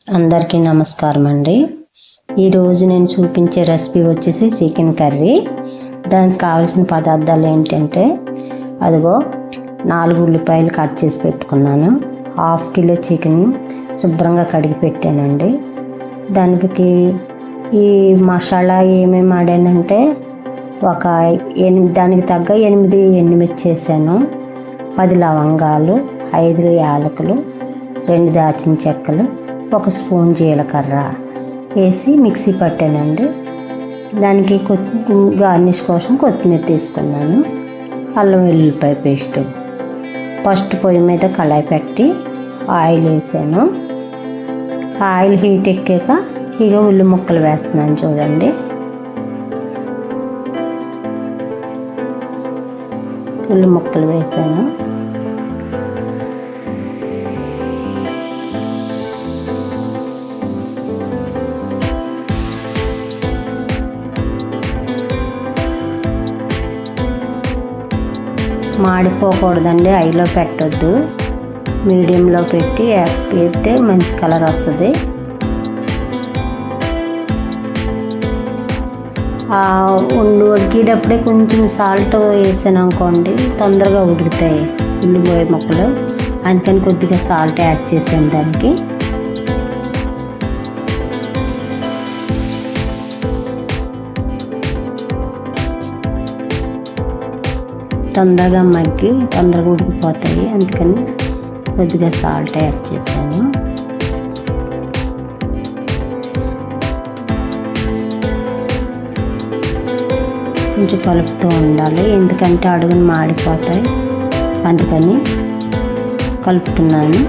అందరికీ నమస్కారం అండి. ఈరోజు నేను చూపించే రెసిపీ వచ్చేసి చికెన్ కర్రీ. దానికి కావాల్సిన పదార్థాలు ఏంటంటే అదిగో 4 ఉల్లిపాయలు కట్ చేసి పెట్టుకున్నాను. 1/2 కిలో చికెన్ శుభ్రంగా కడిగి పెట్టానండి. దానికి ఈ మసాలా ఏమేమి ఆడానంటే దానికి తగ్గ 8 ఎండుమిర్చి వేసాను, 10 లవంగాలు, 5 యాలకులు, 2 దాల్చిన చెక్కలు, 1 స్పూన్ జీలకర్ర వేసి మిక్సీ పట్టానండి. దానికి గార్నిష్ కోసం కొత్తిమీర తీసుకున్నాను. అల్లం వెల్లుల్లిపాయ పేస్ట్. ఫస్ట్ పొయ్యి మీద కళాయి పెట్టి ఆయిల్ వేసాను. ఆయిల్ హీట్ ఎక్కాక ఇక ఉల్లి ముక్కలు వేస్తున్నాను. చూడండి, ఉల్లి ముక్కలు వేసాను. మాడిపోకూడదండి, హైలో పెట్టొద్దు, మీడియంలో పెట్టి వేపితే మంచి కలర్ వస్తుంది. ఉడికేటప్పుడే కొంచెం సాల్ట్ వేసాను అనుకోండి, తొందరగా ఉడుకుతాయి ఉల్లిపాయ ముక్కలు. అందుకని కొద్దిగా సాల్ట్ యాడ్ చేసాను దానికి. తొందరగా మగ్గి తొందరగా ఉడికిపోతాయి, అందుకని కొద్దిగా సాల్ట్ యాడ్ చేశాను. కొంచెం కలుపుతూ ఉండాలి, ఎందుకంటే అడుగున మాడిపోతాయి, అందుకని కలుపుతున్నాను.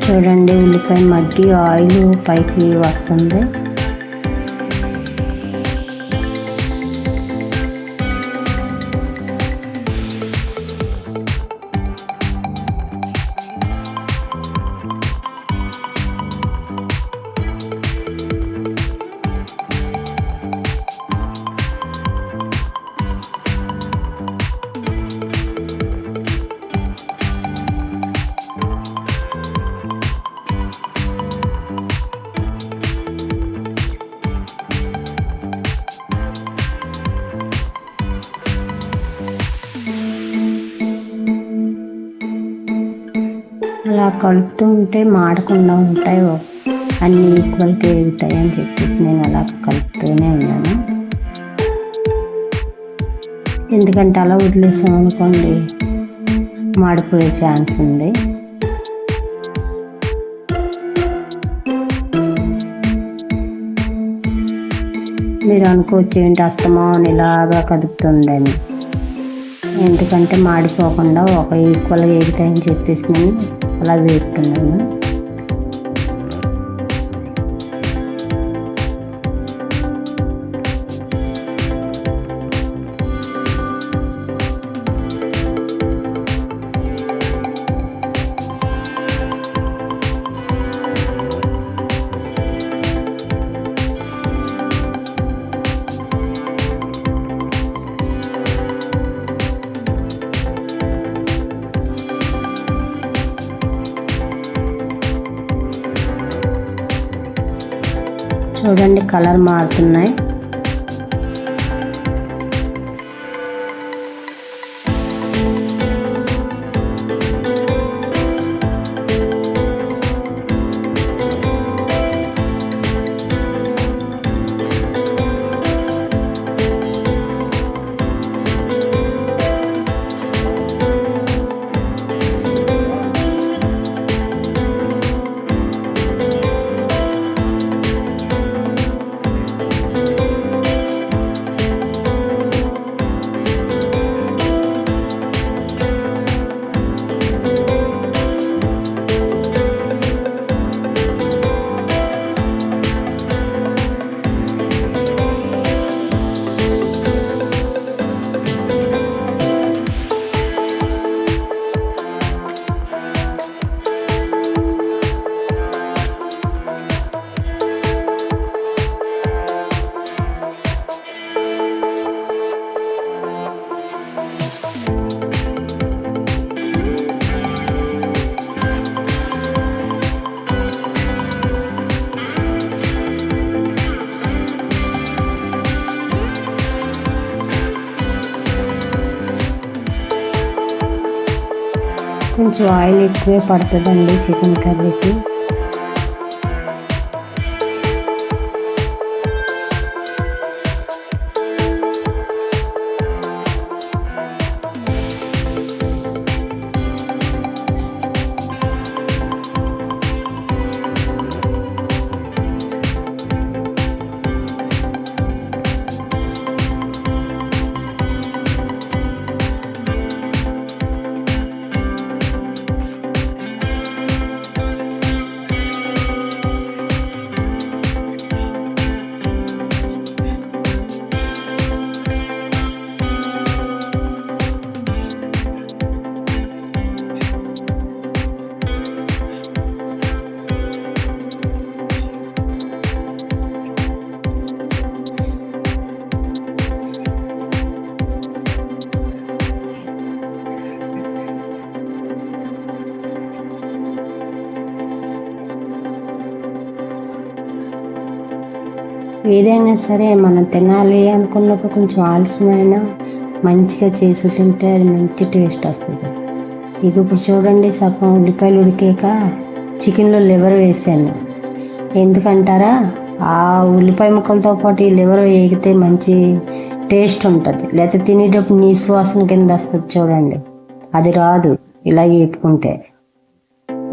చూడండి, ఉల్లిపాయ మగ్గి ఆయిల్ పైకి వస్తుంది. అలా కలుపుతూ ఉంటే మాడకుండా ఉంటాయి, అన్నీ ఈక్వల్గా ఎగుతాయి అని చెప్పేసి నేను అలా కలుపుతూనే ఉన్నాను. ఎందుకంటే అలా వదిలేసాం అనుకోండి మాడిపోయే ఛాన్స్ ఉంది. మీరు అనుకోవచ్చు ఏంటి అత్తమా అని ఇలాగా కదుపుతుందని. ఎందుకంటే మాడిపోకుండా ఈక్వల్గా ఎగుతాయని చెప్పేసి నేను అలా వేపుతున్నాను. చూడండి, కలర్ మారుతున్నాయి. కొంచెం ఆయిల్ ఎక్కువే పడుతుందండి చికెన్ కర్రీకి. ఏదైనా సరే మనం తినాలి అనుకున్నప్పుడు కొంచెం ఆలస్యమైనా మంచిగా చేసి తింటే అది మంచి టేస్ట్ వస్తుంది. ఇక ఇప్పుడు చూడండి, సగం ఉల్లిపాయలు ఉడికాక చికెన్లో లివర్ వేసాను. ఎందుకంటారా, ఆ ఉల్లిపాయ ముక్కలతో పాటు ఈ లివర్ వేగితే మంచి టేస్ట్ ఉంటుంది. లేకపోతే తినేటప్పుడు నీసు వాసన కింద వస్తుంది చూడండి, అది రాదు ఇలా వేపుకుంటే.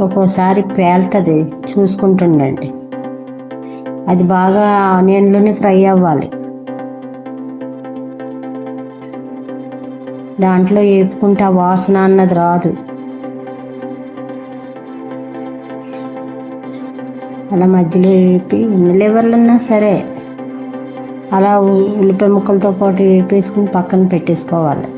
ఒక్కోసారి పేలుతుంది, చూసుకుంటుండండి. అది బాగా ఆనియన్లోనే ఫ్రై అవ్వాలి. దాంట్లో వేపుకుంటే ఆ వాసన అన్నది రాదు. అలా మధ్యలో వేపి లివర్లన్నా సరే అలా ఉల్లిపాయ ముక్కలతో పాటు వేపేసుకుని పక్కన పెట్టేసుకోవాలి.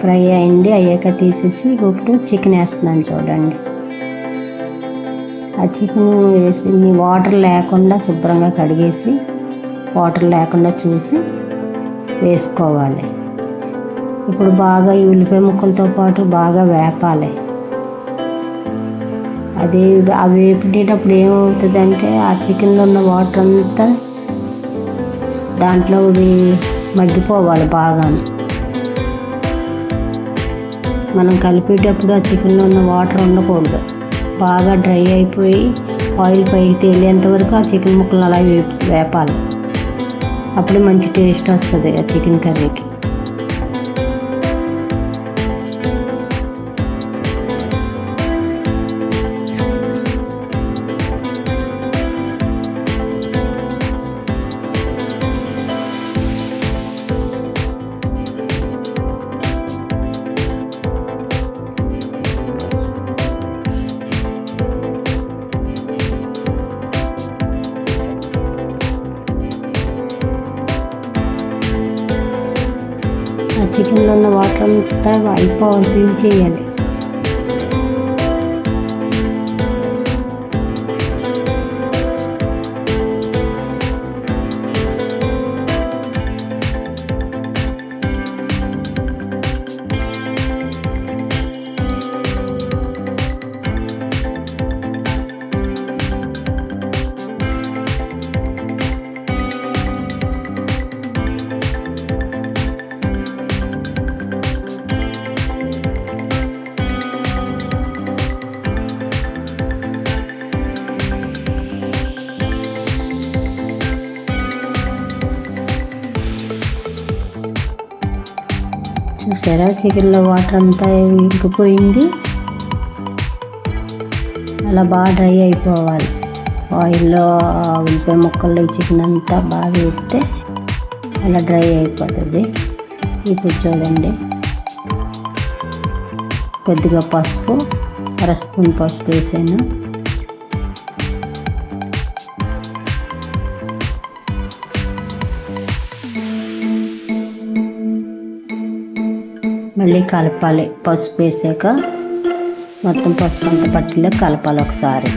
ఫ్రై అయింది, అయ్యాక తీసేసి ఇప్పుడు చికెన్ వేస్తున్నాను చూడండి. ఆ చికెన్ వేసి వాటర్ లేకుండా శుభ్రంగా కడిగేసి వాటర్ లేకుండా చూసి వేసుకోవాలి. ఇప్పుడు బాగా ఈ ఉల్లిపాయ ముక్కలతో పాటు బాగా వేపాలి. అది ఆ వేపేటప్పుడు ఏమవుతుందంటే ఆ చికెన్లో ఉన్న వాటర్ అంతా దాంట్లో మగ్గిపోవాలి బాగా. మనం కలిపేటప్పుడు ఆ చికెన్లో ఉన్న వాటర్ ఉండకూడదు, బాగా డ్రై అయిపోయి ఆయిల్ పైకి తేలేంత వరకు ఆ చికెన్ ముక్కలు అలా వేపాలి. అప్పుడు మంచి టేస్ట్ వస్తుంది ఆ చికెన్ కర్రీకి. ఆ చికెన్లో ఉన్న వాటర్ అంతా అయిపోవాలి, పీల్చేయాలి. చూసారా, చికెన్లో వాటర్ అంతా ఇంకిపోయింది. అలా బాగా డ్రై అయిపోవాలి. ఆయిల్లో ఉల్లిపాయ ముక్కల్లో చికెన్ అంతా బాగా వేస్తే అలా డ్రై అయిపోతుంది. ఇప్పుడు చూడండి, కొద్దిగా పసుపు, 1 స్పూన్ పసుపు వేసాను. మళ్ళీ కలపాలి. పసుపు వేసాక మొత్తం పసుపు అంతా పట్టిలో కలపాలి ఒకసారి.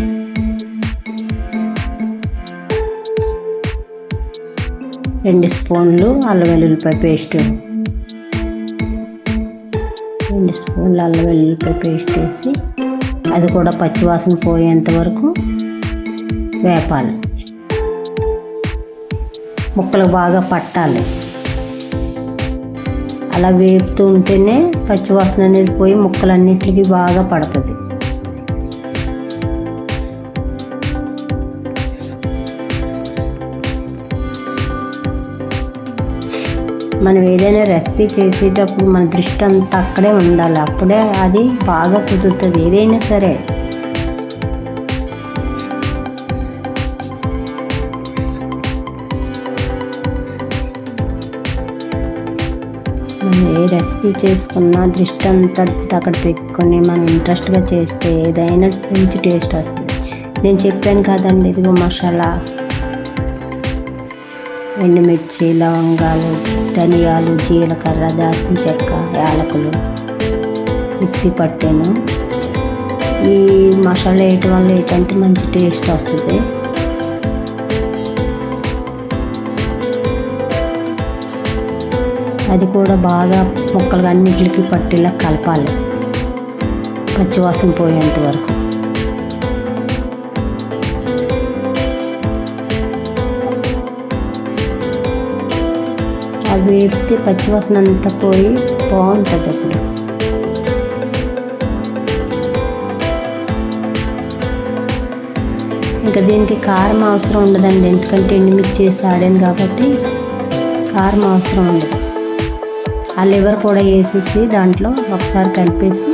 రెండు స్పూన్లు అల్లం వెల్లుల్లిపాయ పేస్ట్, 2 స్పూన్లు అల్లం వెల్లుల్లిపాయ పేస్ట్ వేసి అది కూడా పచ్చివాసన పోయేంత వరకు వేపాలి. ముక్కలు బాగా పట్టాలి. అలా వేపుతూ ఉంటేనే పచ్చివాసన అనేది పోయి ముక్కలన్నిటికీ బాగా పడుతుంది. మనం ఏదైనా రెసిపీ చేసేటప్పుడు మన దృష్టి అంతా అక్కడే ఉండాలి. అప్పుడే అది బాగా కుదురుతుంది ఏదైనా సరే. మనం ఏ రెసిపీ చేసుకున్నా దృష్టి అంతా అక్కడ పెట్టుకొని మనం ఇంట్రెస్ట్గా చేస్తే ఏదైనా మంచి టేస్ట్ వస్తుంది. నేను చెప్పాను కదండి, ఇదిగో మసాలా, ఎండుమిర్చి, లవంగాలు, ధనియాలు, జీలకర్ర, దాల్చిన చెక్క, యాలకులు మిక్సీ పట్టాను. ఈ మసాలా వేయటం వల్ల ఏంటంటే మంచి టేస్ట్ వస్తుంది. అది కూడా బాగా ముక్కలు అన్నిటికి పట్టేలా కలపాలి పచ్చివాసన పోయేంత వరకు. అవి వేపితే పచ్చివాసన అంతా పోయి బాగుంటుంది. అప్పుడు ఇంకా దీనికి కారం అవసరం ఉండదండి, ఎందుకంటే ఎండుమిర్చి చేసి ఆడాను కాబట్టి కారం అవసరం ఉండదు. ఆ లివర్ కూడా వేసేసి దాంట్లో ఒకసారి కలిపేసి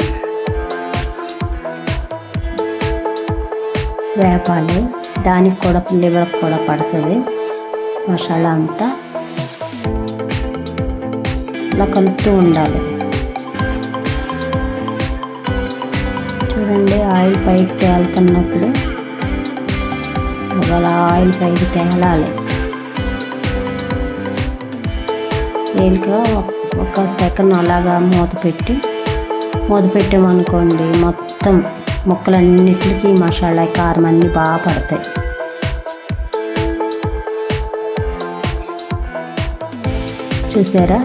వేపాలి. దానికి కూడా లివర్ కూడా పడుతుంది మసాలా అంతా. అలా కలుపుతూ ఉండాలి. చూడండి, ఆయిల్ పైకి తేలుతున్నప్పుడు అలా ఆయిల్ పైకి తేలాలి. తేలిక ఒక సెకండ్ అలాగా మూత పెట్టామనుకోండి, మొత్తం ముక్కలన్నిటికీ మసాలా కారం అన్నీ బాగా పడతాయి. చూసారా?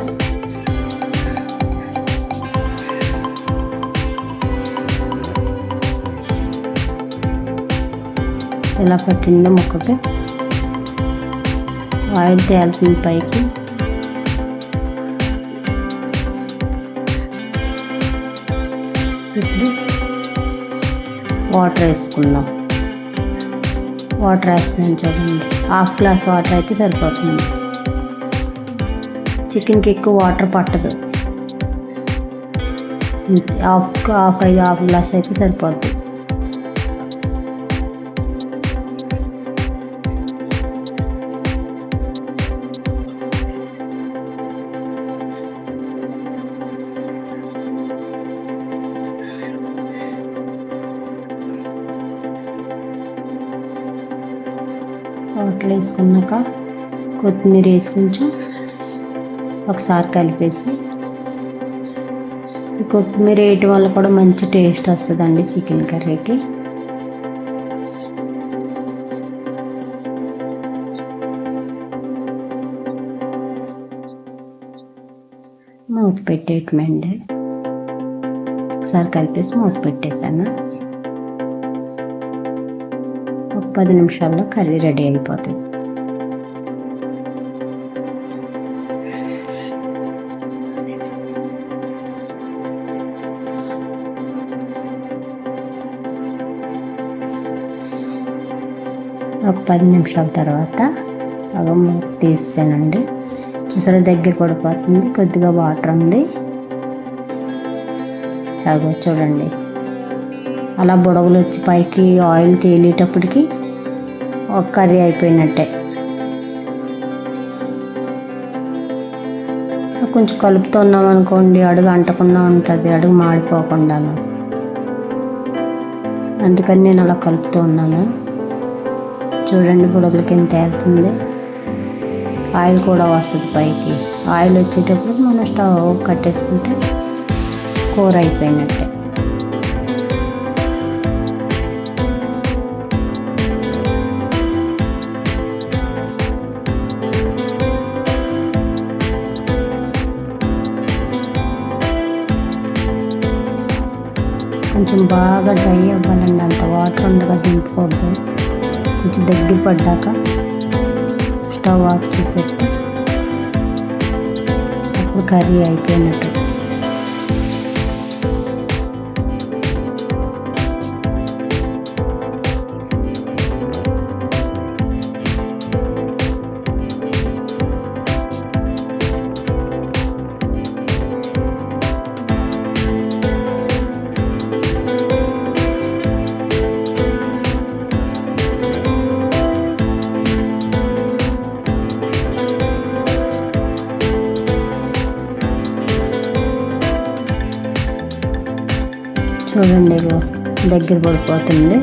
ఎలా పట్టిందో ముక్కకి. ఆయిల్ తేలుతుంది పైకి. ఇప్పుడు వాటర్ వేసుకుందాం. వాటర్ వేస్తున్నాను చూడండి, హాఫ్ గ్లాస్ వాటర్ అయితే సరిపోతుంది. చికెన్కి ఎక్కువ వాటర్ పట్టదు, హాఫ్ గ్లాస్ అయితే సరిపోద్ది. వాటర్ వేసుకున్నాక కొత్తిమీర వేసి కొంచెం ఒకసారి కలిపేసి, ఈ కొత్తిమీర వేయటం వల్ల కూడా మంచి టేస్ట్ వస్తుందండి చికెన్ కర్రీకి. మూత పెట్టేయటమండి. ఒకసారి కలిపేసి మూత పెట్టేశాను. 10 నిమిషాల్లో కర్రీ రెడీ అయిపోతుంది. ఒక 10 నిమిషాల తర్వాత మూత తీసానండి. చూసారా, దగ్గర పడిపోతుంది, కొద్దిగా వాటర్ ఉంది. చూడండి, అలా బుడగలు వచ్చి పైకి ఆయిల్ తేలేటప్పటికి ఒక కర్రీ అయిపోయినట్టే. కొంచెం కలుపుతున్నాం అనుకోండి, అడుగు అంటకుండా ఉంటుంది, అడుగు మాడిపోకుండా. అందుకని నేను అలా కలుపుతూ ఉన్నాను. చూడండి, బుడగలకి ఎంత తేలుతుంది. ఆయిల్ కూడా వస్తుంది పైకి. ఆయిల్ వచ్చేటప్పుడు మనం స్టవ్ కట్టేసుకుంటే కూర అయిపోయినట్టే. కొంచెం బాగా డ్రై అవ్వాలండి, అంత వాటర్ ఉండగా దింపకూడదు. కొంచెం దగ్గర పడ్డాక స్టవ్ ఆఫ్ చేసేస్తే అప్పుడు కర్రీ అయిపోయినట్టు. చూడండి దగ్గర పడిపోతుంది.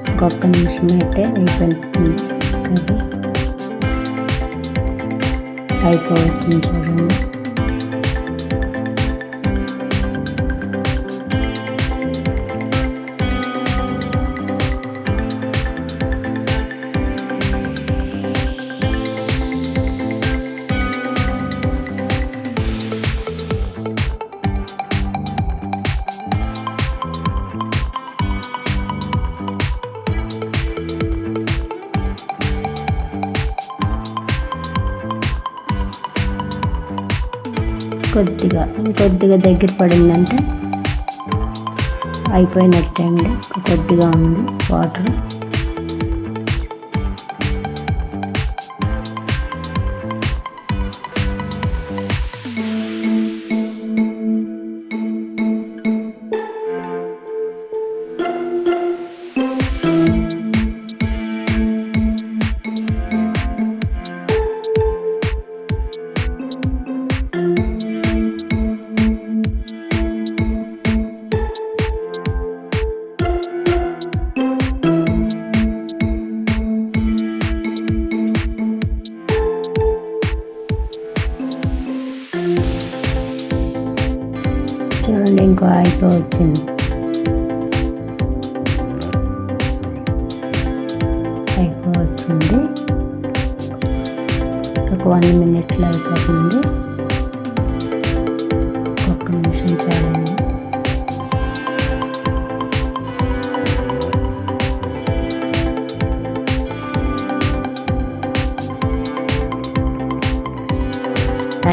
ఇంకొక నిమిషం అయితే అయిపోతుంది కర్రీ. అయిపోవచ్చింది చూడండి. కొద్దిగా దగ్గర పడిందంటే అయిపోయినట్టే అండి. కొద్దిగా ఉంది వాటర్. చూడండి ఇంకో అయిపోవచ్చింది. ఒక 1 minute అయిపోతుంది. ఒక్క నిమిషం చాలండి.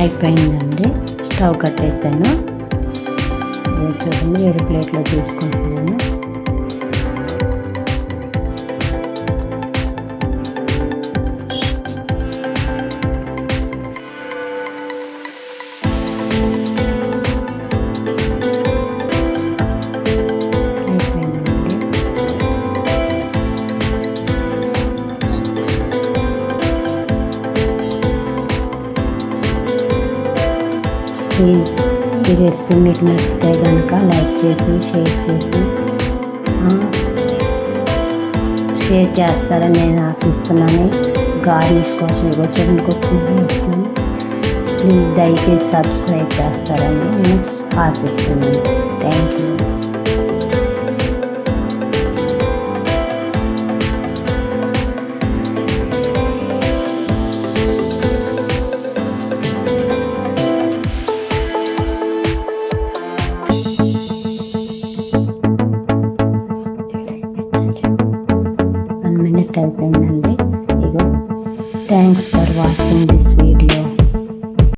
అయిపోయిందండి. స్టవ్ కట్టేసాను. చూడండి వేరే ప్లేట్లో తీసుకుంటున్నాను. ప్లీజ్ ఈ రెసిపీ మీకు నచ్చితే కనుక లైక్ చేసి షేర్ చేస్తారని నేను ఆశిస్తున్నాను. గార్నిష్ కోసం చూడండి కొత్తిమీర వేస్తున్నాను. ప్లీజ్ దయచేసి సబ్స్క్రైబ్ చేస్తారని నేను ఆశిస్తున్నాను. Thank you. అయిపోయిందండి. ఇగో thanks for watching this video.